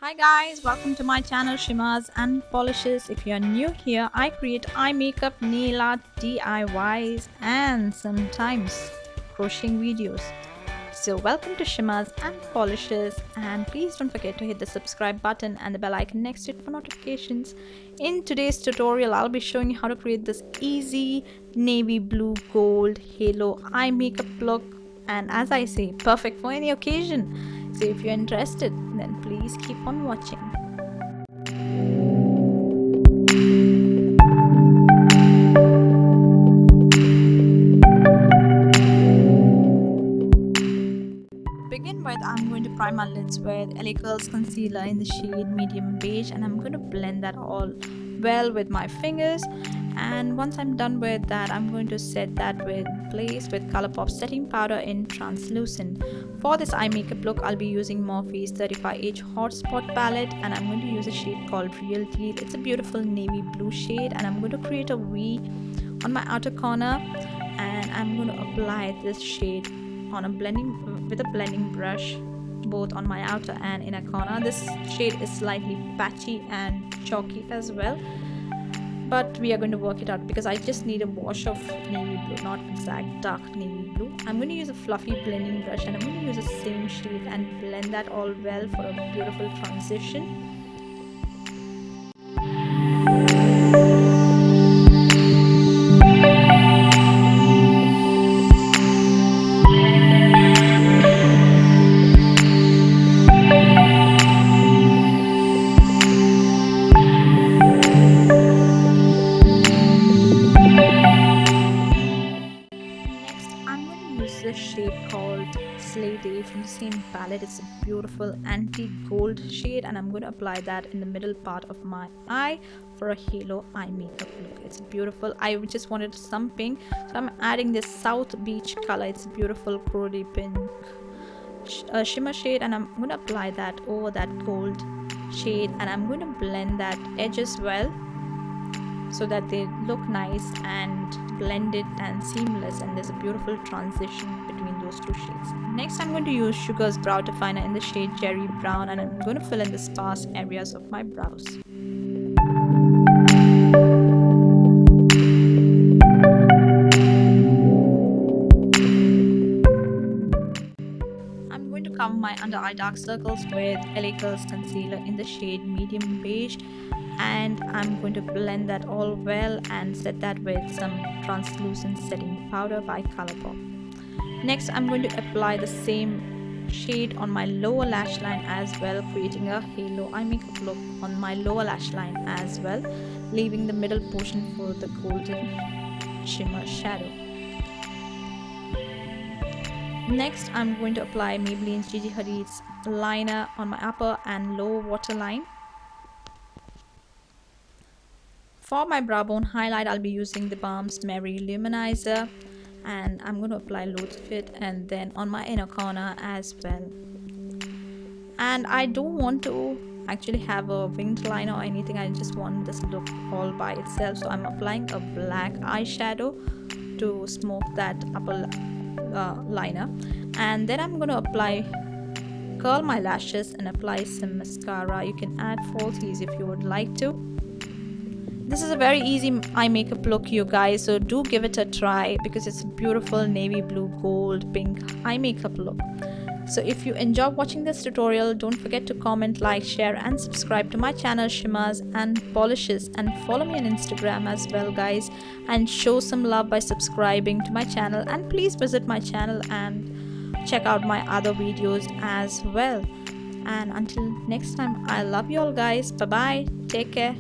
Hi guys, welcome to my channel Shimmers and Polishes. If you're new here, I create eye makeup, nail art, DIYs and sometimes crocheting videos. So welcome to Shimmers and Polishes, and please don't forget to hit the subscribe button and the bell icon next to it for notifications. In today's tutorial, I'll be showing you how to create this easy navy blue gold halo eye makeup look, and as I say, perfect for any occasion. So if you're interested, then please keep on watching. To begin with, I'm going to prime my lids with LA Curls concealer in the shade medium beige, and I'm going to blend that all well with my fingers. And once I'm done with that, I'm going to set that with place with Colourpop setting powder in translucent. For this eye makeup look, I'll be using Morphe's 35H Hotspot palette, and I'm going to use a shade called Real Deal. It's a beautiful navy blue shade, and I'm going to create a V on my outer corner, and I'm going to apply this shade on a blending brush both on my outer and inner corner. This shade is slightly patchy and chalky as well, but we are going to work it out because I just need a wash of navy blue, not exact dark navy blue. I'm going to use a fluffy blending brush, and I'm going to use the same shade and blend that all well for a beautiful transition. This shade called Slay Day from the same palette. It's a beautiful antique gold shade, and I'm going to apply that in the middle part of my eye for a halo eye makeup look. It's beautiful. I just wanted some pink, so I'm adding this South Beach color. It's a beautiful corally pink shimmer shade, and I'm going to apply that over that gold shade, and I'm going to blend that edge as well so that they look nice and blended and seamless, and there's a beautiful transition between those two shades. Next, I'm going to use Sugar's brow definer in the shade Cherry Brown, and I'm going to fill in the sparse areas of my brows. I'm going to cover my under eye dark circles with LA Curls concealer in the shade medium beige, and I'm going to blend that all well and set that with some translucent setting powder by Colourpop. Next, I'm going to apply the same shade on my lower lash line as well, creating a halo eye makeup look on my lower lash line as well, leaving the middle portion for the golden shimmer shadow. Next, I'm going to apply Maybelline's Gigi Hadid's liner on my upper and lower waterline. For my brow bone highlight, I'll be using the Balm's Mary Luminizer, and I'm going to apply loads of it, and then on my inner corner as well. And I don't want to actually have a winged liner or anything. I just want this look all by itself, so I'm applying a black eyeshadow to smoke that upper liner, and then I'm going to curl my lashes and apply some mascara. You can add falsies if you would like to. This is a very easy eye makeup look, you guys, so do give it a try because it's a beautiful navy blue gold pink eye makeup look. So if you enjoyed watching this tutorial, don't forget to comment, like, share and subscribe to my channel Shimmers and Polishes, and follow me on Instagram as well, guys, and show some love by subscribing to my channel, and please visit my channel and check out my other videos as well. And until next time, I love you all, guys. Bye bye, take care.